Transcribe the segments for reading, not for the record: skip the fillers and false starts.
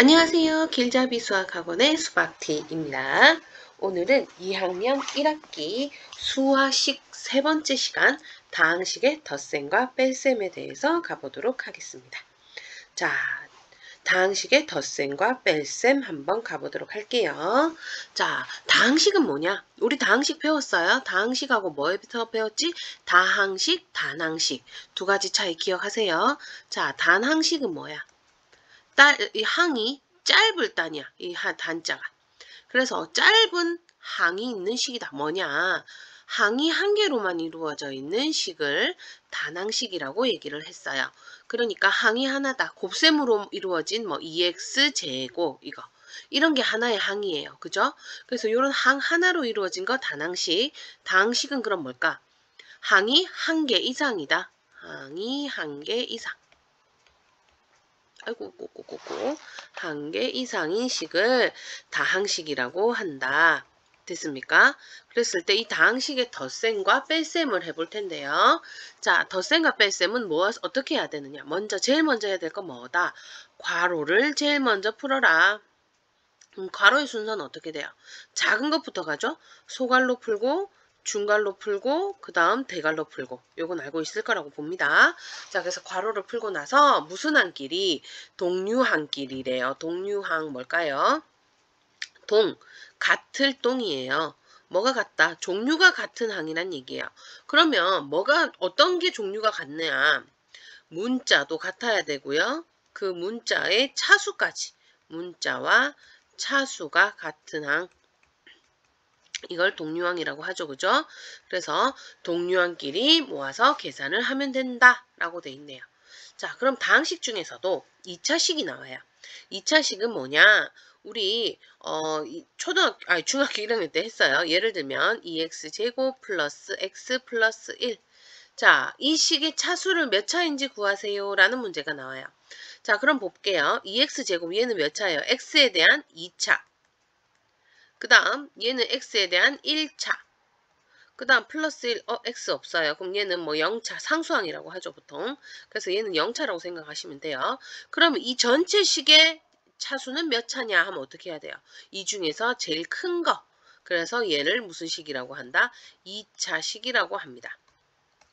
안녕하세요. 길잡이 수학학원의 수박티입니다. 오늘은 2학년 1학기 수화식 세 번째 시간 다항식의 덧셈과 뺄셈에 대해서 가보도록 하겠습니다. 자, 다항식의 덧셈과 뺄셈 한번 가보도록 할게요. 자, 다항식은 뭐냐? 우리 다항식 배웠어요. 다항식하고 뭐부터 배웠지? 다항식, 단항식. 두 가지 차이 기억하세요. 자, 단항식은 뭐야? 이 항이 짧을 단이야. 이 단자가. 그래서 짧은 항이 있는 식이다. 뭐냐? 항이 한 개로만 이루어져 있는 식을 단항식이라고 얘기를 했어요. 그러니까 항이 하나다. 곱셈으로 이루어진 뭐 2x 제곱 이거. 이런 게 하나의 항이에요. 그죠? 그래서 이런 항 하나로 이루어진 거 단항식. 다항식은 그럼 뭘까? 항이 한 개 이상이다. 항이 한 개 이상. 아이고 꼬꼬꼬꼬 한 개 이상인 식을 다항식이라고 한다. 됐습니까? 그랬을 때 이 다항식의 덧셈과 뺄셈을 해볼 텐데요. 자, 덧셈과 뺄셈은 어떻게 해야 되느냐? 제일 먼저 해야 될 건 뭐다? 괄호를 제일 먼저 풀어라. 괄호의 순서는 어떻게 돼요? 작은 것부터 가죠? 소괄로 풀고 중괄로 풀고 그 다음 대괄로 풀고 요건 알고 있을 거라고 봅니다. 자, 그래서 괄호를 풀고 나서 무슨 항끼리? 동류항끼리래요. 동류항 뭘까요? 같을 동이에요. 뭐가 같다? 종류가 같은 항이란 얘기예요. 그러면 어떤 게 종류가 같냐? 문자도 같아야 되고요. 그 문자의 차수까지. 문자와 차수가 같은 항. 이걸 동류항이라고 하죠. 그죠? 그래서 동류항끼리 모아서 계산을 하면 된다라고 돼 있네요. 자, 그럼 다항식 중에서도 2차식이 나와요. 2차식은 뭐냐? 우리 중학교 1학년 때 했어요. 예를 들면 2x제곱 플러스 x 플러스 1. 자, 이 식의 차수를 몇 차인지 구하세요 라는 문제가 나와요. 자, 그럼 볼게요. 2x제곱 얘는 몇 차예요? x에 대한 2차. 그 다음 얘는 x에 대한 1차. 그 다음 플러스 1, x 없어요. 그럼 얘는 뭐 0차, 상수항이라고 하죠, 보통. 그래서 얘는 0차라고 생각하시면 돼요. 그러면 이 전체 식의 차수는 몇 차냐 하면 어떻게 해야 돼요? 이 중에서 제일 큰 거. 그래서 얘를 무슨 식이라고 한다? 2차 식이라고 합니다.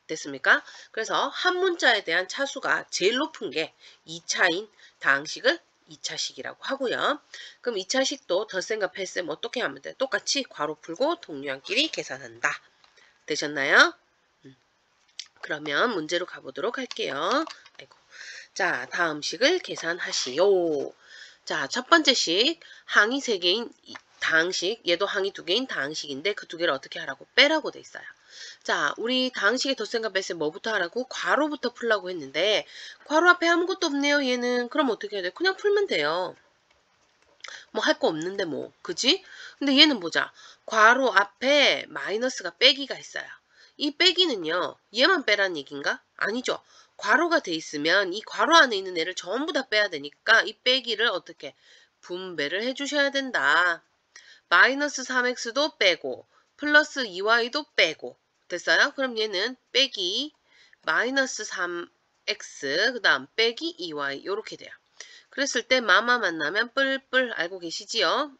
됐습니까? 그래서 한 문자에 대한 차수가 제일 높은 게 2차인 다항식을 2차식이라고 하고요. 그럼 2차식도 덧셈과 뺄셈 어떻게 하면 돼? 똑같이 괄호 풀고 동류항끼리 계산한다. 되셨나요? 그러면 문제로 가보도록 할게요. 아이고. 자, 다음 식을 계산하시오. 자, 첫 번째 식, 항이 3개인 다항식, 얘도 항이 2개인 다항식인데 그 2개를 어떻게 하라고? 빼라고 돼 있어요. 자, 우리 다항식의 덧셈과 뺄셈 뭐부터 하라고? 괄호부터 풀라고 했는데 괄호 앞에 아무것도 없네요, 얘는. 그럼 어떻게 해야 돼? 그냥 풀면 돼요. 뭐 할 거 없는데 뭐, 그지? 근데 얘는 보자. 괄호 앞에 마이너스가 빼기가 있어요. 이 빼기는요, 얘만 빼란 얘기인가? 아니죠. 괄호가 돼 있으면 이 괄호 안에 있는 애를 전부 다 빼야 되니까 이 빼기를 어떻게 분배를 해주셔야 된다. 마이너스 3x도 빼고 플러스 2y도 빼고 됐어요? 그럼 얘는 빼기 마이너스 3x 그 다음 빼기 2y 이렇게 돼요. 그랬을 때 마마 만나면 뿔뿔 알고 계시지요?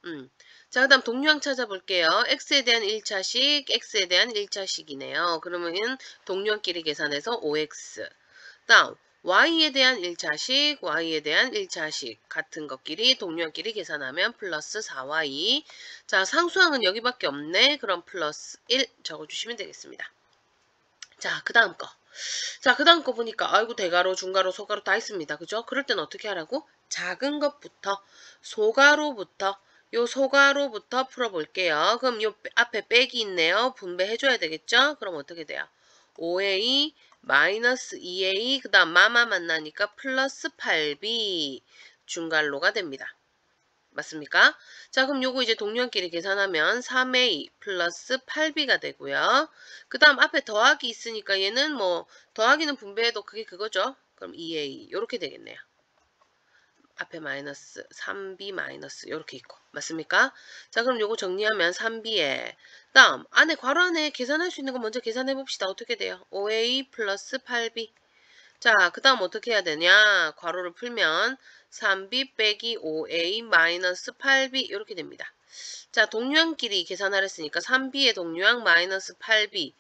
자, 그 다음 동류항 찾아볼게요. x에 대한 1차식, x에 대한 1차식이네요. 그러면 동류항끼리 계산해서 5x. 다음 y에 대한 1차식, y에 대한 1차식 같은 것끼리 동류항끼리 계산하면 플러스 4y. 자, 상수항은 여기밖에 없네. 그럼 플러스 1 적어주시면 되겠습니다. 자, 그 다음 거. 자, 그 다음 거 보니까 아이고 대괄호, 중괄호, 소괄호 다 있습니다. 그죠? 그럴 땐 어떻게 하라고? 작은 것부터 소괄호부터 요 소괄호부터 풀어볼게요. 그럼 요 앞에 빼기 있네요. 분배해줘야 되겠죠? 그럼 어떻게 돼요? 5a 마이너스 2a 그 다음 마마 만나니까 플러스 8b 중괄호가 됩니다. 맞습니까? 자, 그럼 요거 이제 동류항끼리 계산하면 3a 플러스 8b가 되고요. 그 다음 앞에 더하기 있으니까 얘는 뭐 더하기는 분배해도 그게 그거죠. 그럼 2a 요렇게 되겠네요. 앞에 마이너스 3b 마이너스 요렇게 있고 맞습니까? 자, 그럼 요거 정리하면 3b에 다음 안에 괄호 안에 계산할 수 있는 거 먼저 계산해 봅시다. 어떻게 돼요? 5a 플러스 8b 자, 그 다음 어떻게 해야 되냐? 괄호를 풀면 3b 빼기 5a 마이너스 8b 이렇게 됩니다. 자, 동류항끼리 계산하랬으니까 3b의 동류항 마이너스 8b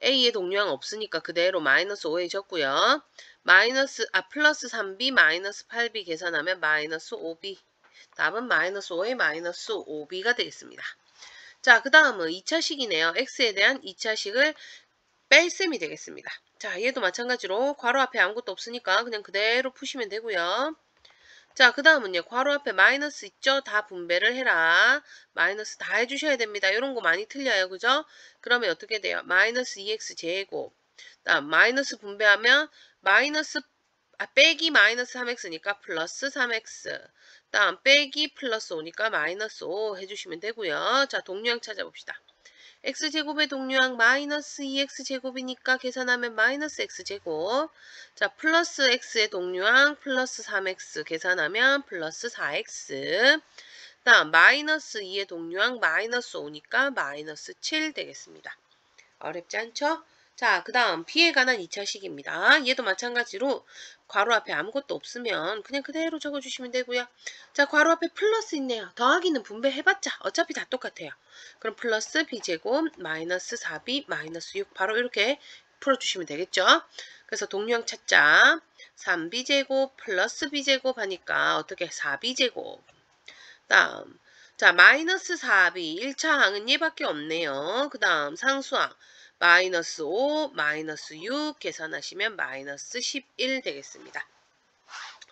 a의 동류항 없으니까 그대로 마이너스 5a 적고요. 플러스 3b 마이너스 8b 계산하면 마이너스 5b. 답은 마이너스 5a 마이너스 5b가 되겠습니다. 자, 그 다음은 2차식이네요. x에 대한 2차식을 뺄셈이 되겠습니다. 자, 얘도 마찬가지로 괄호 앞에 아무것도 없으니까 그냥 그대로 푸시면 되고요. 자, 그 다음은요. 괄호 앞에 마이너스 있죠? 다 분배를 해라. 마이너스 다 해주셔야 됩니다. 이런 거 많이 틀려요. 그죠? 그러면 어떻게 돼요? 마이너스 2x 제곱. 다음 마이너스 분배하면 빼기 마이너스 3x니까 플러스 3x. 다음 빼기 플러스 5니까 마이너스 5 해주시면 되고요. 자, 동류항 찾아봅시다. x제곱의 동류항 마이너스 2x제곱이니까 계산하면 마이너스 x제곱. 자, 플러스 x의 동류항 플러스 3x 계산하면 플러스 4x. 다음 마이너스 2의 동류항 마이너스 5니까 마이너스 7 되겠습니다. 어렵지 않죠? 자, 그 다음 b에 관한 2차식입니다. 얘도 마찬가지로 괄호 앞에 아무것도 없으면 그냥 그대로 적어주시면 되고요. 자, 괄호 앞에 플러스 있네요. 더하기는 분배해봤자 어차피 다 똑같아요. 그럼 플러스 b제곱 마이너스 4b 마이너스 6 바로 이렇게 풀어주시면 되겠죠? 그래서 동류항 찾자. 3b제곱 플러스 b제곱 하니까 어떻게 4b제곱. 다음 자, 마이너스 4b 1차 항은 얘밖에 없네요. 그 다음 상수항 마이너스 5, 마이너스 6 계산하시면 마이너스 11 되겠습니다.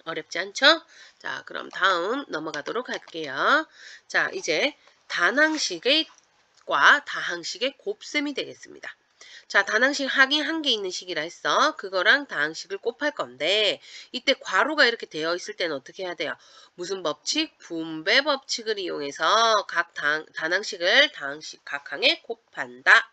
어렵지 않죠? 자, 그럼 다음 넘어가도록 할게요. 자, 이제 단항식과 다항식의 곱셈이 되겠습니다. 자, 단항식 하긴 한 개 있는 식이라 했어. 그거랑 다항식을 곱할 건데 이때 괄호가 이렇게 되어 있을 때는 어떻게 해야 돼요? 무슨 법칙? 분배 법칙을 이용해서 각 단항식을 다항식 각 항에 곱한다.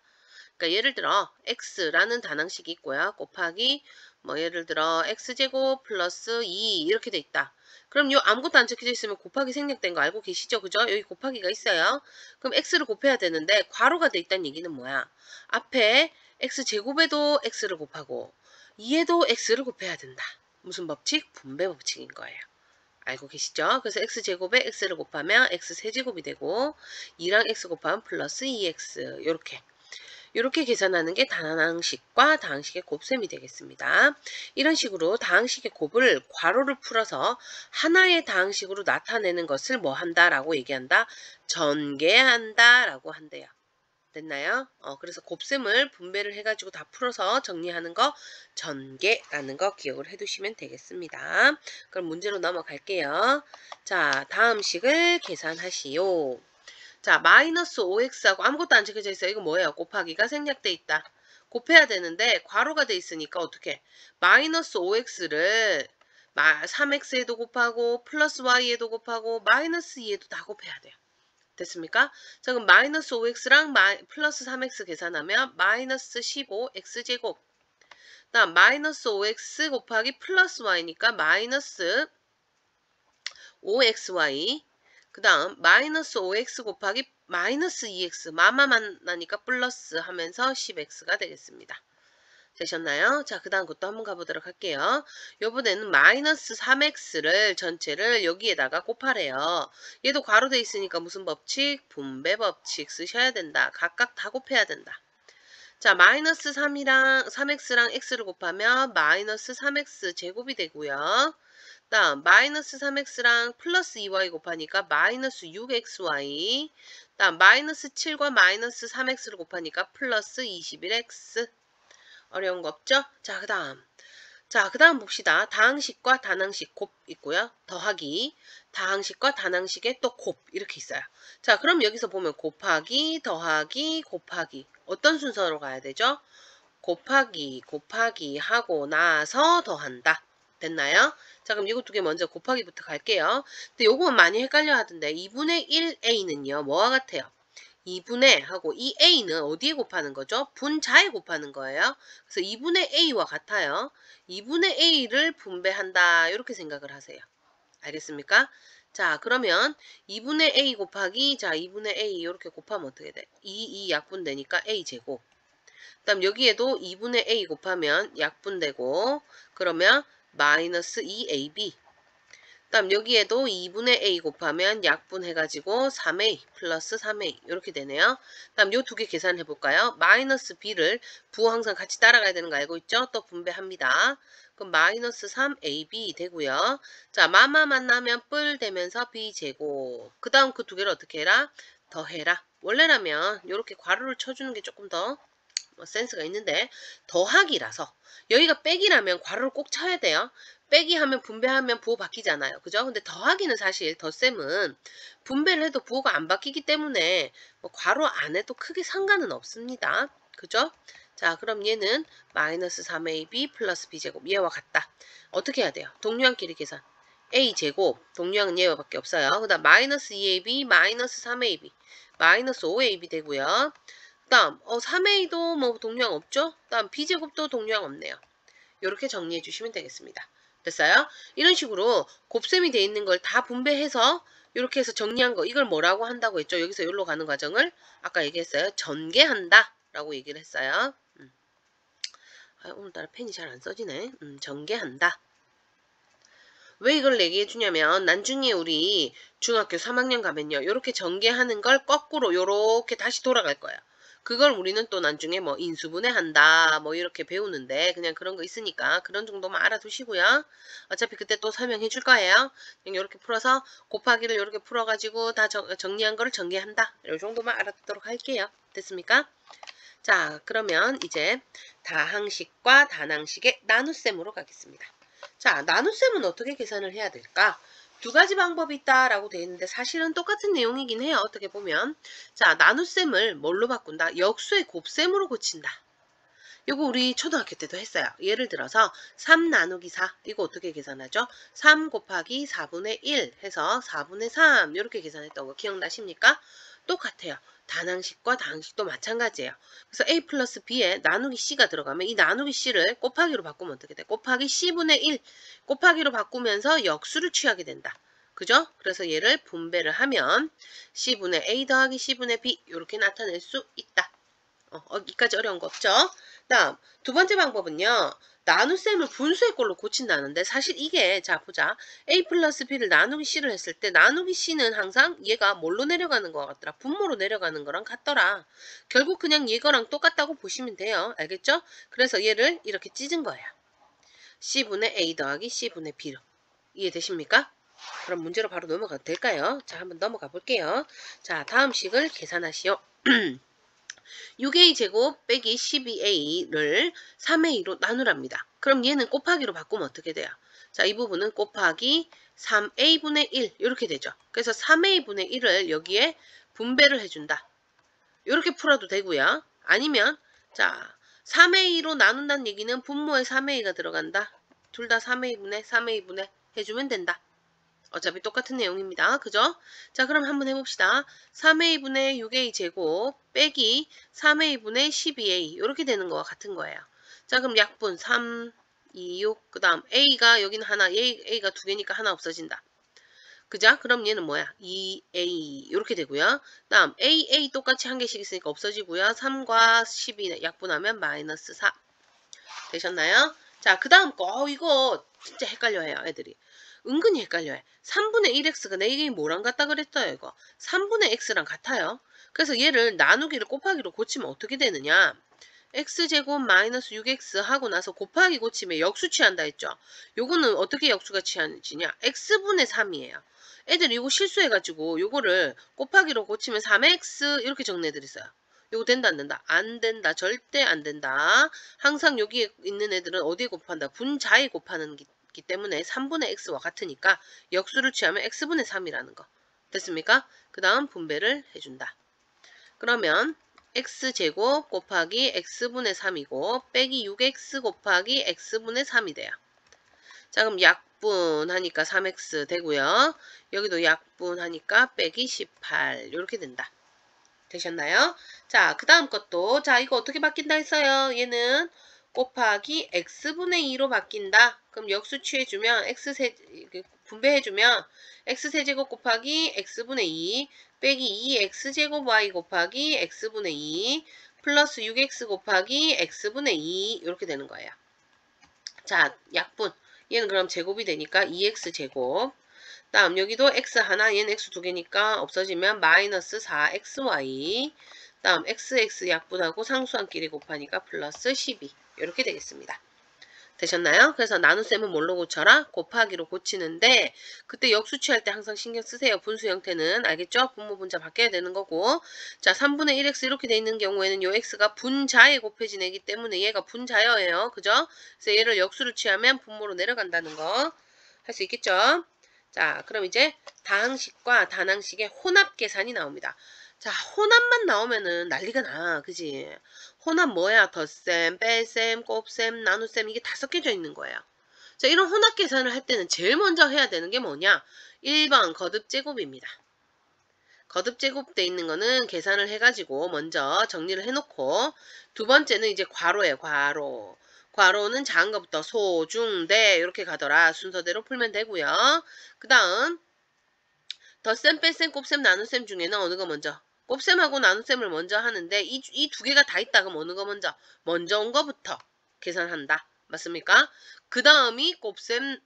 그러니까 예를 들어 x라는 단항식이 있고요. 곱하기 뭐 예를 들어 x제곱 플러스 2 이렇게 돼 있다. 그럼 요 아무것도 안 적혀져 있으면 곱하기 생략된 거 알고 계시죠? 그죠? 여기 곱하기가 있어요. 그럼 x를 곱해야 되는데 괄호가 돼 있다는 얘기는 뭐야? 앞에 x제곱에도 x를 곱하고 2에도 x를 곱해야 된다. 무슨 법칙? 분배 법칙인 거예요. 알고 계시죠? 그래서 x제곱에 x를 곱하면 x세제곱이 되고 2랑 x 곱하면 플러스 2x 이렇게 계산하는 게 단항식과 다항식의 곱셈이 되겠습니다. 이런 식으로 다항식의 곱을 괄호를 풀어서 하나의 다항식으로 나타내는 것을 뭐 한다라고 얘기한다? 전개한다라고 한대요. 됐나요? 그래서 곱셈을 분배를 해가지고 다 풀어서 정리하는 거 전개라는 거 기억을 해두시면 되겠습니다. 그럼 문제로 넘어갈게요. 자, 다음 식을 계산하시오. 자, 마이너스 5x하고 아무것도 안 적혀져 있어요. 이거 뭐예요? 곱하기가 생략돼 있다. 곱해야 되는데 괄호가 돼 있으니까 어떻게? 마이너스 5x를 3x에도 곱하고 플러스 y에도 곱하고 마이너스 2에도 다 곱해야 돼요. 됐습니까? 자, 그럼 마이너스 5x랑 플러스 3x 계산하면 마이너스 15x제곱. 다음 마이너스 5x 곱하기 플러스 y니까 마이너스 5xy. 그 다음 마이너스 5x 곱하기 마이너스 2x 마마만 나니까 플러스 하면서 10x가 되겠습니다. 되셨나요? 자, 그 다음 것도 한번 가보도록 할게요. 요번에는 마이너스 3x를 전체를 여기에다가 곱하래요. 얘도 괄호돼 있으니까 무슨 법칙? 분배 법칙 쓰셔야 된다. 각각 다 곱해야 된다. 자, 마이너스 3x랑 x를 곱하면 마이너스 3x 제곱이 되고요. 다음 마이너스 3x랑 플러스 2y 곱하니까 마이너스 6xy. 다음 마이너스 7과 마이너스 3x를 곱하니까 플러스 21x. 어려운 거 없죠? 자, 그 다음 봅시다. 다항식과 단항식 곱 있고요. 더하기, 다항식과 단항식의 또 곱 이렇게 있어요. 자, 그럼 여기서 보면 곱하기, 더하기, 곱하기. 어떤 순서로 가야 되죠? 곱하기, 곱하기 하고 나서 더한다. 됐나요? 자, 그럼 이거 두 개 먼저 곱하기부터 갈게요. 근데 요거는 많이 헷갈려 하던데 2분의 1a는요. 뭐와 같아요? 2분의 하고 이 a는 어디에 곱하는 거죠? 분자에 곱하는 거예요. 그래서 2분의 a와 같아요. 2분의 a를 분배한다. 이렇게 생각을 하세요. 알겠습니까? 자, 그러면 2분의 a 곱하기 2분의 a 이렇게 곱하면 어떻게 돼? 2 약분되니까 a 제곱. 다음 여기에도 2분의 a 곱하면 약분되고 그러면 마이너스 2ab. 다음 여기에도 2분의 a 곱하면 약분해가지고 3a 플러스 3a 이렇게 되네요. 다음 요 두 개 계산해 볼까요? 마이너스 b를 부호 항상 같이 따라가야 되는 거 알고 있죠? 또 분배합니다. 그럼 마이너스 3ab 되고요. 자, 마마 만나면 뿔 되면서 b제곱. 그 다음 그 두 개를 어떻게 해라? 더해라. 원래라면 이렇게 괄호를 쳐주는 게 조금 더 센스가 있는데 더하기라서 여기가 빼기라면 괄호를 꼭 쳐야 돼요. 빼기 하면 분배하면 부호 바뀌잖아요. 그죠? 근데 더하기는 사실 덧셈은 분배를 해도 부호가 안 바뀌기 때문에 뭐 괄호 안 해도 크게 상관은 없습니다. 그죠? 자, 그럼 얘는 마이너스 3ab 플러스 b제곱 얘와 같다. 어떻게 해야 돼요? 동류항끼리 계산. a제곱 동류항은 얘와 밖에 없어요. 그 다음 마이너스 2ab 마이너스 3ab 마이너스 5ab 되고요. 다음 3a도 뭐 동류항 없죠? 다음 b제곱도 동류항 없네요. 이렇게 정리해 주시면 되겠습니다. 됐어요? 이런 식으로 곱셈이 돼 있는 걸 다 분배해서 이렇게 해서 정리한 거 이걸 뭐라고 한다고 했죠? 여기서 여기로 가는 과정을 아까 얘기했어요. 전개한다 라고 얘기를 했어요. 오늘따라 펜이 잘 안 써지네. 전개한다. 왜 이걸 얘기해 주냐면 나중에 우리 중학교 3학년 가면요. 이렇게 전개하는 걸 거꾸로 이렇게 다시 돌아갈 거예요. 그걸 우리는 또 나중에 뭐 인수분해한다 뭐 이렇게 배우는데 그냥 그런 거 있으니까 그런 정도만 알아두시고요. 어차피 그때 또 설명해 줄 거예요. 그냥 이렇게 풀어서 곱하기를 이렇게 풀어가지고 다 정리한 거를 전개한다. 이 정도만 알아두도록 할게요. 됐습니까? 자, 그러면 이제 다항식과 단항식의 나눗셈으로 가겠습니다. 자, 나눗셈은 어떻게 계산을 해야 될까? 두 가지 방법이 있다라고 되어 있는데 사실은 똑같은 내용이긴 해요. 어떻게 보면. 자, 나눗셈을 뭘로 바꾼다? 역수의 곱셈으로 고친다. 이거 우리 초등학교 때도 했어요. 예를 들어서 3 나누기 4 이거 어떻게 계산하죠? 3 곱하기 4분의 1 해서 4분의 3 이렇게 계산했던 거 기억나십니까? 똑같아요. 단항식과 다항식도 마찬가지예요. 그래서 a 플러스 b에 나누기 c가 들어가면 이 나누기 c를 곱하기로 바꾸면 어떻게 돼? 곱하기 c분의 1 곱하기로 바꾸면서 역수를 취하게 된다. 그죠? 그래서 얘를 분배를 하면 c분의 a 더하기 c분의 b 이렇게 나타낼 수 있다. 여기까지 어려운 거 없죠? 다음 두 번째 방법은요. 나눗셈을 분수의 꼴로 고친다는데 사실 이게 자 보자. a 플러스 b를 나누기 c를 했을 때 나누기 c는 항상 얘가 뭘로 내려가는 것 같더라. 분모로 내려가는 거랑 같더라. 결국 그냥 얘거랑 똑같다고 보시면 돼요. 알겠죠? 그래서 얘를 이렇게 찢은 거예요. c분의 a 더하기 c분의 b로. 이해되십니까? 그럼 문제로 바로 넘어가도 될까요? 자, 한번 넘어가 볼게요. 자, 다음 식을 계산하시오. 6a 제곱 빼기 12a를 3a로 나누랍니다. 그럼 얘는 곱하기로 바꾸면 어떻게 돼요? 자, 이 부분은 곱하기 3a분의 1 이렇게 되죠. 그래서 3a분의 1을 여기에 분배를 해준다. 이렇게 풀어도 되고요. 아니면 자 3a로 나눈다는 얘기는 분모에 3a가 들어간다. 둘 다 3a분의 해주면 된다. 어차피 똑같은 내용입니다. 그죠? 자, 그럼 한번 해봅시다. 3a분의 6a 제곱 빼기 3a분의 12a 이렇게 되는 거와 같은 거예요. 자, 그럼 약분 3, 2, 6, 그 다음 a가 여기는 하나, a가 두 개니까 하나 없어진다. 그죠? 그럼 얘는 뭐야? 2a 이렇게 되고요. 다음 a 똑같이 한 개씩 있으니까 없어지고요. 3과 12 약분하면 마이너스 4 되셨나요? 자, 그 다음 거 이거 진짜 헷갈려해요. 애들이. 은근히 헷갈려요. 3분의 1x가 내 이게 뭐랑 같다 그랬어요, 이거. 3분의 x랑 같아요. 그래서 얘를 나누기를 곱하기로 고치면 어떻게 되느냐. x제곱 마이너스 6x 하고 나서 곱하기 고치면 역수 취한다 했죠. 요거는 어떻게 역수가 취하지냐. x분의 3이에요. 애들 이거 실수해가지고 요거를 곱하기로 고치면 3x 이렇게 정리해드렸어요. 요거 된다 안 된다? 안 된다. 절대 안 된다. 항상 여기에 있는 애들은 어디에 곱한다? 분자에 곱하는 기 때문에 3분의 x와 같으니까 역수를 취하면 x분의 3이라는 거. 됐습니까? 그 다음 분배를 해준다. 그러면 x제곱 곱하기 x분의 3이고 빼기 6x 곱하기 x분의 3이 돼요. 자, 그럼 약분하니까 3x 되고요. 여기도 약분하니까 빼기 18 이렇게 된다. 되셨나요? 자, 그 다음 것도 자 이거 어떻게 바뀐다 했어요? 얘는 곱하기 x분의 2로 바뀐다. 그럼 역수 취해주면 분배해주면 x세제곱 곱하기 x분의 2 빼기 2x제곱 y 곱하기 x분의 2 플러스 6x 곱하기 x분의 2 이렇게 되는 거예요. 자, 약분. 얘는 그럼 제곱이 되니까 2x제곱. 다음 여기도 x 하나, 얘는 x 두 개니까 없어지면 마이너스 4xy. 다음 x 약분하고 상수함끼리 곱하니까 플러스 12. 이렇게 되겠습니다. 되셨나요? 그래서 나눗셈은 뭘로 고쳐라? 곱하기로 고치는데 그때 역수치할 때 항상 신경 쓰세요. 분수 형태는 알겠죠? 분모 분자 바뀌어야 되는 거고 자 3분의 1x 이렇게 돼 있는 경우에는 요 x가 분자에 곱해진 애기 때문에 얘가 분자여예요. 그죠? 그래서 얘를 역수를 취하면 분모로 내려간다는 거 할 수 있겠죠? 자 그럼 이제 다항식과 단항식의 혼합 계산이 나옵니다. 자 혼합만 나오면은 난리가 나. 그지? 혼합 뭐야? 덧셈, 뺄셈, 곱셈, 나눗셈 이게 다 섞여져 있는 거예요. 자, 이런 혼합 계산을 할 때는 제일 먼저 해야 되는 게 뭐냐? 1번 거듭제곱입니다. 거듭제곱 돼 있는 거는 계산을 해가지고 먼저 정리를 해놓고 두 번째는 이제 괄호예요. 괄호. 괄호는 작은 것부터 소, 중, 대 이렇게 가더라. 순서대로 풀면 되고요. 그 다음 덧셈, 뺄셈, 곱셈, 나눗셈 중에는 어느 거 먼저? 곱셈하고 나눗셈을 먼저 하는데 이 두 개가 다 있다 그럼 어느 거 먼저? 먼저 온 거부터 계산한다. 맞습니까? 그 다음이 곱셈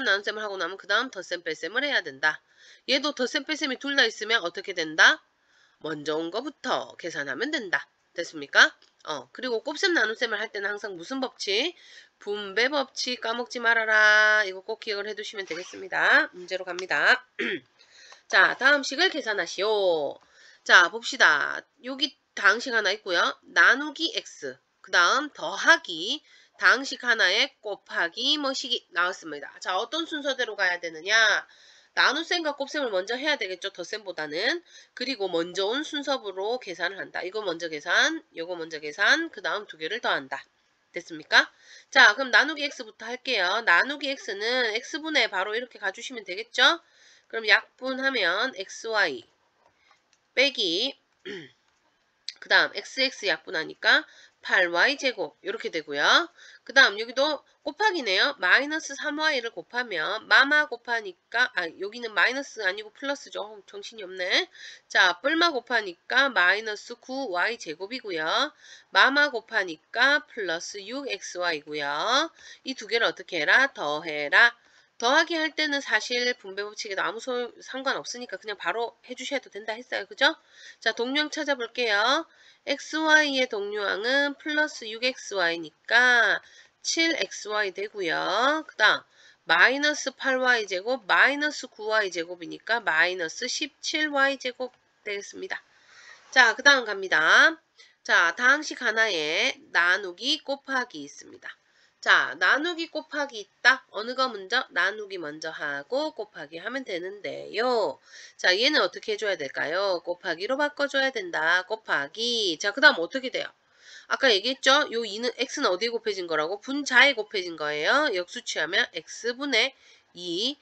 나눗셈을 하고 나면 그 다음 덧셈 뺄셈을 해야 된다. 얘도 덧셈 뺄셈이 둘 다 있으면 어떻게 된다? 먼저 온 거부터 계산하면 된다. 됐습니까? 그리고 곱셈 나눗셈을 할 때는 항상 무슨 법칙? 분배 법칙 까먹지 말아라. 이거 꼭 기억을 해두시면 되겠습니다. 문제로 갑니다. 자, 다음 식을 계산하시오. 자, 봅시다. 여기 다항식 하나 있고요. 나누기 x. 그 다음 더하기 다항식 하나에 곱하기 뭐식이 나왔습니다. 자, 어떤 순서대로 가야 되느냐? 나눗셈과 곱셈을 먼저 해야 되겠죠. 덧셈보다는. 그리고 먼저 온 순서로 계산을 한다. 이거 먼저 계산, 요거 먼저 계산, 그 다음 두 개를 더한다. 됐습니까? 자, 그럼 나누기 x부터 할게요. 나누기 x는 x분의 바로 이렇게 가주시면 되겠죠? 그럼 약분하면 xy 빼기 그 다음 xx 약분하니까 8y제곱 이렇게 되고요. 그 다음 여기도 곱하기네요. 마이너스 3y를 곱하면 마마 곱하니까 여기는 마이너스 아니고 플러스죠. 정신이 없네. 자 뿔마 곱하니까 마이너스 9y제곱이고요. 마마 곱하니까 플러스 6xy고요. 이 두 개를 어떻게 해라? 더해라. 더하기 할 때는 사실 분배 법칙에도 아무 상관없으니까 그냥 바로 해주셔도 된다 했어요. 그죠? 자, 동류항 찾아볼게요. xy의 동류항은 플러스 6xy니까 7xy 되고요. 그 다음 마이너스 8y제곱 마이너스 9y제곱이니까 마이너스 17y제곱 되겠습니다. 자, 그 다음 갑니다. 자, 다항식 하나에 나누기 곱하기 있습니다. 자, 나누기 곱하기 있다. 어느 거 먼저? 나누기 먼저 하고 곱하기 하면 되는데요. 자, 얘는 어떻게 해줘야 될까요? 곱하기로 바꿔줘야 된다. 곱하기. 자, 그 다음 어떻게 돼요? 아까 얘기했죠? 요 2는 x는 어디에 곱해진 거라고? 분자에 곱해진 거예요. 역수취하면 x분의 2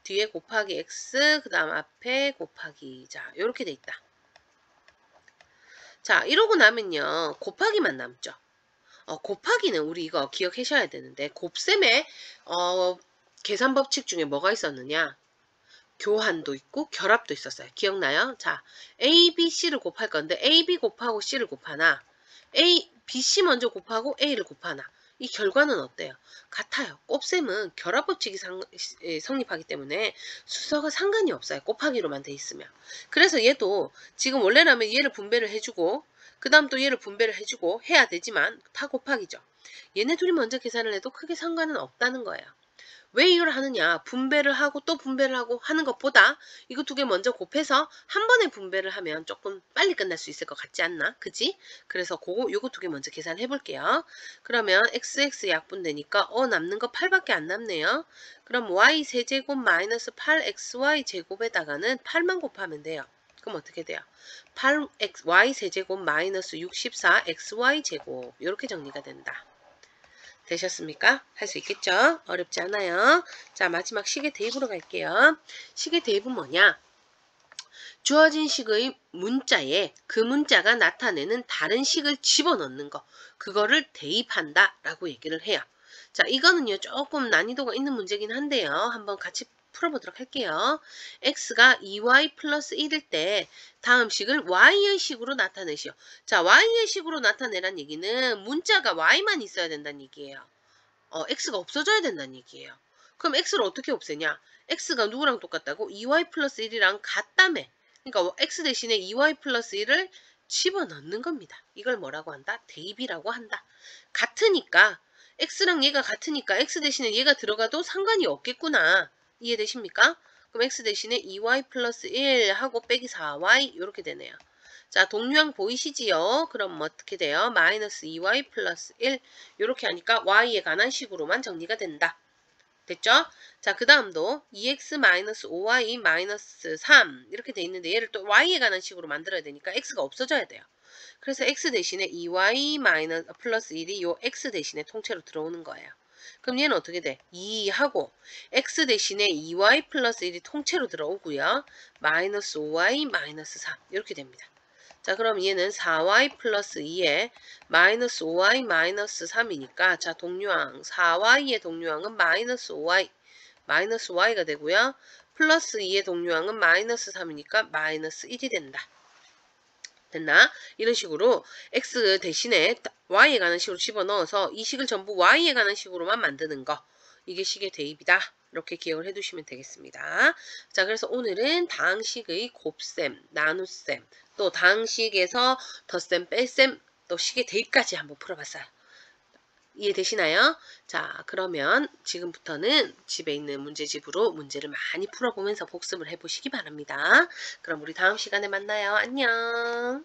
뒤에 곱하기 x 그 다음 앞에 곱하기. 자, 요렇게 돼 있다. 자, 이러고 나면요. 곱하기만 남죠. 곱하기는 우리 이거 기억하셔야 되는데 곱셈의 계산 법칙 중에 뭐가 있었느냐? 교환도 있고 결합도 있었어요. 기억나요? 자, A, B, C를 곱할 건데 A, B 곱하고 C를 곱하나 A, B, C 먼저 곱하고 A를 곱하나 이 결과는 어때요? 같아요. 곱셈은 결합 법칙이 성립하기 때문에 순서가 상관이 없어요. 곱하기로만 돼 있으면. 그래서 얘도 지금 원래라면 얘를 분배를 해주고 그 다음 또 얘를 분배를 해주고 해야 되지만 다 곱하기죠. 얘네 둘이 먼저 계산을 해도 크게 상관은 없다는 거예요. 왜 이걸 하느냐? 분배를 하고 또 분배를 하고 하는 것보다 이거 두 개 먼저 곱해서 한 번에 분배를 하면 조금 빨리 끝날 수 있을 것 같지 않나? 그치? 그래서 요거 두 개 먼저 계산해 볼게요. 그러면 xx 약분되니까 남는 거 8밖에 안 남네요. 그럼 y 세제곱 마이너스 8xy 제곱에다가는 8만 곱하면 돼요. 그럼 어떻게 돼요? 8y 세제곱 마이너스 64 xy 제곱 이렇게 정리가 된다. 되셨습니까? 할 수 있겠죠? 어렵지 않아요. 자, 마지막 식의 대입으로 갈게요. 식의 대입은 뭐냐? 주어진 식의 문자에 그 문자가 나타내는 다른 식을 집어넣는 거. 그거를 대입한다 라고 얘기를 해요. 자, 이거는요 조금 난이도가 있는 문제긴 한데요. 한번 같이 풀어보도록 할게요. x가 2y 플러스 1일 때 다음 식을 y의 식으로 나타내시오. 자, y의 식으로 나타내란 얘기는 문자가 y만 있어야 된다는 얘기예요. x가 없어져야 된다는 얘기예요. 그럼 x를 어떻게 없애냐? x가 누구랑 똑같다고? 2y 플러스 1이랑 같다며. 그러니까 x 대신에 2y 플러스 1을 집어넣는 겁니다. 이걸 뭐라고 한다? 대입이라고 한다. 같으니까 x랑 얘가 같으니까 x 대신에 얘가 들어가도 상관이 없겠구나. 이해되십니까? 그럼 x 대신에 2y 플러스 1 하고 빼기 4y 이렇게 되네요. 자, 동류항 보이시지요? 그럼 어떻게 돼요? 마이너스 2y 플러스 1 이렇게 하니까 y에 관한 식으로만 정리가 된다. 됐죠? 자, 그 다음도 2x 마이너스 5y 마이너스 3 이렇게 돼 있는데 얘를 또 y에 관한 식으로 만들어야 되니까 x가 없어져야 돼요. 그래서 x 대신에 2y 마이너스 플러스 1이 요 x 대신에 통째로 들어오는 거예요. 그럼 얘는 어떻게 돼? 2하고 x 대신에 2y 플러스 1이 통째로 들어오고요. 마이너스 5y 마이너스 3 이렇게 됩니다. 자, 그럼 얘는 4y 플러스 2에 마이너스 5y 마이너스 3이니까 자, 동류항 4y의 동류항은 마이너스 5y 마이너스 y가 되고요. 플러스 2의 동류항은 마이너스 3이니까 마이너스 1이 된다. 됐나? 이런 식으로 x 대신에 y에 관한 식으로 집어넣어서 이 식을 전부 y에 관한 식으로만 만드는 거. 이게 식의 대입이다. 이렇게 기억을 해두시면 되겠습니다. 자, 그래서 오늘은 다항식의 곱셈, 나눗셈, 또 다항식에서 덧셈, 뺄셈, 또 식의 대입까지 한번 풀어봤어요. 이해되시나요? 자, 그러면 지금부터는 집에 있는 문제집으로 문제를 많이 풀어보면서 복습을 해보시기 바랍니다. 그럼 우리 다음 시간에 만나요. 안녕.